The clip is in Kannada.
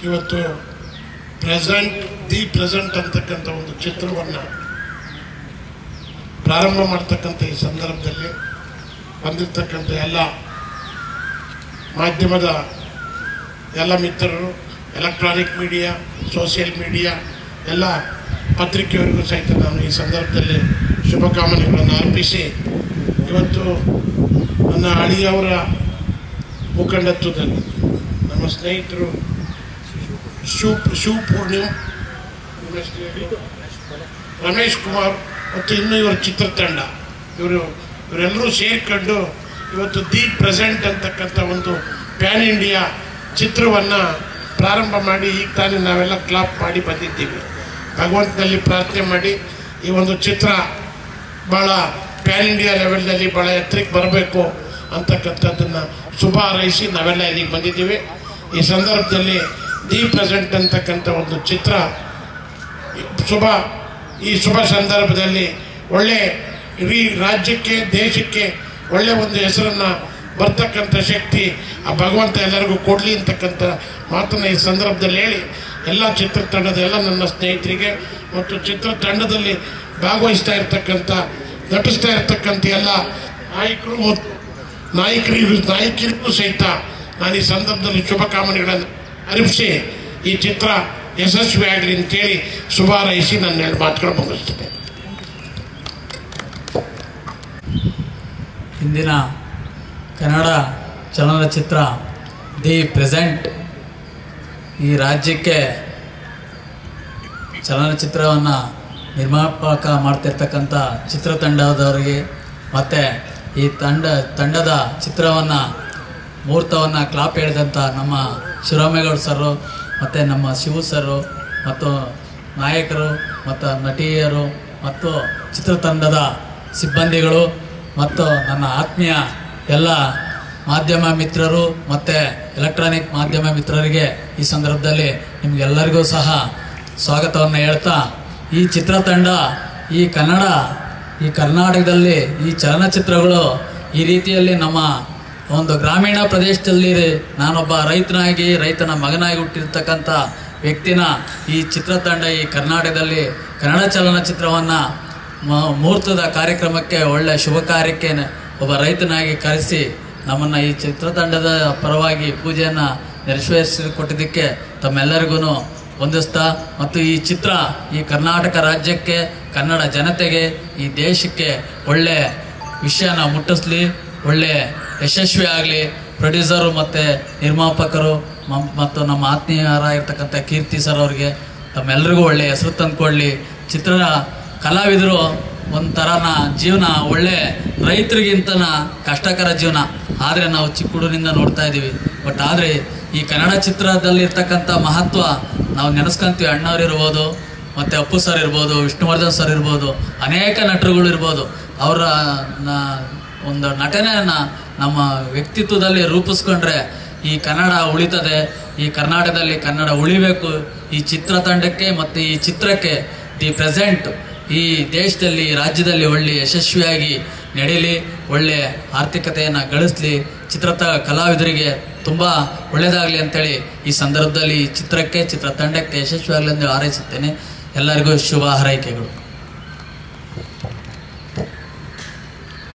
ಇವತ್ತು ದಿ ಪ್ರೆಸೆಂಟ್ ಅಂತಕ್ಕಂಥ ಒಂದು ಚಿತ್ರವನ್ನು ಪ್ರಾರಂಭ ಮಾಡ್ತಕ್ಕಂಥ ಈ ಸಂದರ್ಭದಲ್ಲಿ ಬಂದಿರತಕ್ಕಂಥ ಎಲ್ಲ ಮಾಧ್ಯಮದ ಎಲ್ಲ ಮಿತ್ರರು, ಎಲೆಕ್ಟ್ರಾನಿಕ್ ಮೀಡಿಯಾ, ಸೋಷಿಯಲ್ ಮೀಡಿಯಾ, ಎಲ್ಲ ಪತ್ರಿಕೆಯವರಿಗೂ ಸಹಿತ ನಾನು ಈ ಸಂದರ್ಭದಲ್ಲಿ ಶುಭಕಾಮನೆಗಳನ್ನು ಅರ್ಪಿಸಿ, ಇವತ್ತು ನನ್ನ ಅಳಿಯವರ ಮುಖಂಡತ್ವದಲ್ಲಿ ನಮ್ಮ ಸ್ನೇಹಿತರು ಶಿವ ಪೂರ್ಣಿಮಾ, ರಮೇಶ್ ಕುಮಾರ್ ಮತ್ತು ಇನ್ನೂ ಇವರ ಚಿತ್ರತಂಡ ಇವರೆಲ್ಲರೂ ಸೇರಿಕೊಂಡು ಇವತ್ತು ದಿ ಪ್ರೆಸೆಂಟ್ ಅಂತಕ್ಕಂಥ ಒಂದು ಪ್ಯಾನ್ ಇಂಡಿಯಾ ಚಿತ್ರವನ್ನು ಪ್ರಾರಂಭ ಮಾಡಿ ಈಗ ತಾನೇ ನಾವೆಲ್ಲ ಕ್ಲಾಪ್ ಮಾಡಿ ಬಂದಿದ್ದೀವಿ. ಭಗವಂತನಲ್ಲಿ ಪ್ರಾರ್ಥನೆ ಮಾಡಿ ಈ ಒಂದು ಚಿತ್ರ ಭಾಳ ಪ್ಯಾನ್ ಇಂಡಿಯಾ ಲೆವೆಲ್ನಲ್ಲಿ ಭಾಳ ಎತ್ತರಕ್ಕೆ ಬರಬೇಕು ಅಂತಕ್ಕಂಥದ್ದನ್ನು ಶುಭ ಹಾರೈಸಿ ನಾವೆಲ್ಲ ಇಲ್ಲಿಗೆ ಬಂದಿದ್ದೀವಿ. ಈ ಸಂದರ್ಭದಲ್ಲಿ ದಿ ಪ್ರೆಸೆಂಟ್ ಅಂತಕ್ಕಂಥ ಒಂದು ಚಿತ್ರ ಈ ಶುಭ ಸಂದರ್ಭದಲ್ಲಿ ಒಳ್ಳೆ ಇಡೀ ರಾಜ್ಯಕ್ಕೆ, ದೇಶಕ್ಕೆ ಒಳ್ಳೆ ಒಂದು ಹೆಸರನ್ನು ಬರ್ತಕ್ಕಂಥ ಶಕ್ತಿ ಆ ಭಗವಂತ ಎಲ್ಲರಿಗೂ ಕೊಡಲಿ ಅಂತಕ್ಕಂಥ ಮಾತನ್ನು ಈ ಸಂದರ್ಭದಲ್ಲಿ ಹೇಳಿ, ಎಲ್ಲ ಚಿತ್ರತಂಡದ ಎಲ್ಲ ನನ್ನ ಸ್ನೇಹಿತರಿಗೆ ಮತ್ತು ಚಿತ್ರತಂಡದಲ್ಲಿ ಭಾಗವಹಿಸ್ತಾ ಇರ್ತಕ್ಕಂಥ, ನಟಿಸ್ತಾ ಇರ್ತಕ್ಕಂಥ ಎಲ್ಲ ನಾಯಕರು ಮತ್ತು ನಾಯಕಿಯರಿಗೂ ಸಹಿತ ನಾನು ಈ ಸಂದರ್ಭದಲ್ಲಿ ಶುಭಕಾಮನೆಗಳನ್ನು ಅರ್ಪಿಸಿ ಈ ಚಿತ್ರ ಯಶಸ್ವಿ ಆಗಲಿ ಅಂತೇಳಿ ಶುಭ ಹಾರೈಸಿ ನನ್ನ 2 ಮಾತುಗಳು ಮುಗಿಸ್ತೇನೆ. ಇಂದಿನ ಕನ್ನಡ ಚಲನಚಿತ್ರ ದಿ ಪ್ರೆಸೆಂಟ್ ಈ ರಾಜ್ಯಕ್ಕೆ ಚಲನಚಿತ್ರವನ್ನು ನಿರ್ಮಾಪಕ ಮಾಡ್ತಿರ್ತಕ್ಕಂಥ ಚಿತ್ರತಂಡದವರಿಗೆ ಮತ್ತು ಈ ತಂಡದ ಚಿತ್ರವನ್ನು ಮುಹೂರ್ತವನ್ನು ಕ್ಲಾಪ್ ಹೇಳಿದಂಥ ನಮ್ಮ ಶಿವರಾಮೇಗೌಡ ಸರು ಮತ್ತು ನಮ್ಮ ಶಿವು ಸರು ಮತ್ತು ನಾಯಕರು ಮತ್ತು ನಟಿಯರು ಮತ್ತು ಚಿತ್ರತಂಡದ ಸಿಬ್ಬಂದಿಗಳು ಮತ್ತು ನನ್ನ ಆತ್ಮೀಯ ಎಲ್ಲ ಮಾಧ್ಯಮ ಮಿತ್ರರು ಮತ್ತು ಎಲೆಕ್ಟ್ರಾನಿಕ್ ಮಾಧ್ಯಮ ಮಿತ್ರರಿಗೆ ಈ ಸಂದರ್ಭದಲ್ಲಿ ನಿಮಗೆಲ್ಲರಿಗೂ ಸಹ ಸ್ವಾಗತವನ್ನು ಹೇಳ್ತಾ, ಈ ಚಿತ್ರತಂಡ ಈ ಕರ್ನಾಟಕದಲ್ಲಿ ಈ ಚಲನಚಿತ್ರಗಳು ಈ ರೀತಿಯಲ್ಲಿ ನಮ್ಮ ಒಂದು ಗ್ರಾಮೀಣ ಪ್ರದೇಶದಲ್ಲಿ ನಾನೊಬ್ಬ ರೈತನ ಮಗನಾಗಿ ಹುಟ್ಟಿರ್ತಕ್ಕಂಥ ವ್ಯಕ್ತಿನ ಈ ಚಿತ್ರತಂಡ ಈ ಕರ್ನಾಟಕದಲ್ಲಿ ಕನ್ನಡ ಚಲನಚಿತ್ರವನ್ನು ಮುಹೂರ್ತದ ಕಾರ್ಯಕ್ರಮಕ್ಕೆ ಒಳ್ಳೆಯ ಶುಭ ಕಾರ್ಯಕ್ಕೆ ಒಬ್ಬ ರೈತನಾಗಿ ಕರೆಸಿ ನಮ್ಮನ್ನು ಈ ಚಿತ್ರತಂಡದ ಪರವಾಗಿ ಪೂಜೆಯನ್ನು ನೆರವೇರಿಸಿಕೊಟ್ಟಿದ್ದಕ್ಕೆ ತಮ್ಮೆಲ್ಲರಿಗೂ ವಂದಿಸ್ತಾ, ಮತ್ತು ಈ ಚಿತ್ರ ಈ ಕರ್ನಾಟಕ ರಾಜ್ಯಕ್ಕೆ, ಕನ್ನಡ ಜನತೆಗೆ, ಈ ದೇಶಕ್ಕೆ ಒಳ್ಳೆ ವಿಷಯನ ಮುಟ್ಟಿಸ್ಲಿ, ಒಳ್ಳೆ ಯಶಸ್ವಿ ಆಗಲಿ. ಪ್ರೊಡ್ಯೂಸರು ಮತ್ತು ನಿರ್ಮಾಪಕರು ಮತ್ತು ನಮ್ಮ ಆತ್ಮೀಯರಾಗಿರ್ತಕ್ಕಂಥ ಕೀರ್ತಿ ಸರ್ ಅವರಿಗೆ ತಮ್ಮೆಲ್ಲರಿಗೂ ಒಳ್ಳೆ ಹೆಸರು ತಂದುಕೊಡ್ಲಿ. ಚಿತ್ರ ಕಲಾವಿದರು ಒಂಥರನ ಜೀವನ ಒಳ್ಳೆ ರೈತರಿಗಿಂತ ಕಷ್ಟಕರ ಜೀವನ, ಆದರೆ ನಾವು ಚಿಕ್ಕ ಹುಡುಗನಿಂದ ನೋಡ್ತಾ ಇದ್ದೀವಿ. ಬಟ್ ಆದರೆ ಈ ಕನ್ನಡ ಚಿತ್ರದಲ್ಲಿರ್ತಕ್ಕಂಥ ಮಹತ್ವ ನಾವು ನೆನೆಸ್ಕೊಂತೀವಿ. ಅಣ್ಣವ್ರು ಇರ್ಬೋದು, ಮತ್ತು ಅಪ್ಪು ಸರ್ ಇರ್ಬೋದು, ವಿಷ್ಣುವರ್ಧನ್ ಸರ್ ಇರ್ಬೋದು, ಅನೇಕ ನಟರುಗಳು ಇರ್ಬೋದು. ಅವರ ಒಂದು ನಟನೆಯನ್ನು ನಮ್ಮ ವ್ಯಕ್ತಿತ್ವದಲ್ಲಿ ರೂಪಿಸ್ಕೊಂಡ್ರೆ ಈ ಕನ್ನಡ ಉಳಿತದೆ. ಈ ಕರ್ನಾಟಕದಲ್ಲಿ ಕನ್ನಡ ಉಳಿಬೇಕು. ಈ ಚಿತ್ರತಂಡಕ್ಕೆ ಮತ್ತು ಈ ಚಿತ್ರಕ್ಕೆ ದಿ ಪ್ರೆಸೆಂಟ್ ಈ ದೇಶದಲ್ಲಿ, ರಾಜ್ಯದಲ್ಲಿ ಒಳ್ಳೆ ಯಶಸ್ವಿಯಾಗಿ ನಡೀಲಿ, ಒಳ್ಳೆ ಆರ್ಥಿಕತೆಯನ್ನು ಗಳಿಸಲಿ, ಕಲಾವಿದರಿಗೆ ತುಂಬ ಒಳ್ಳೆಯದಾಗಲಿ ಅಂತೇಳಿ ಈ ಸಂದರ್ಭದಲ್ಲಿ ಚಿತ್ರಕ್ಕೆ, ಚಿತ್ರತಂಡಕ್ಕೆ ಯಶಸ್ವಿ ಆಗಲಿ ಎಂದು ಹಾರೈಸುತ್ತೇನೆ. ಎಲ್ಲರಿಗೂ ಶುಭ ಹಾರೈಕೆಗಳು.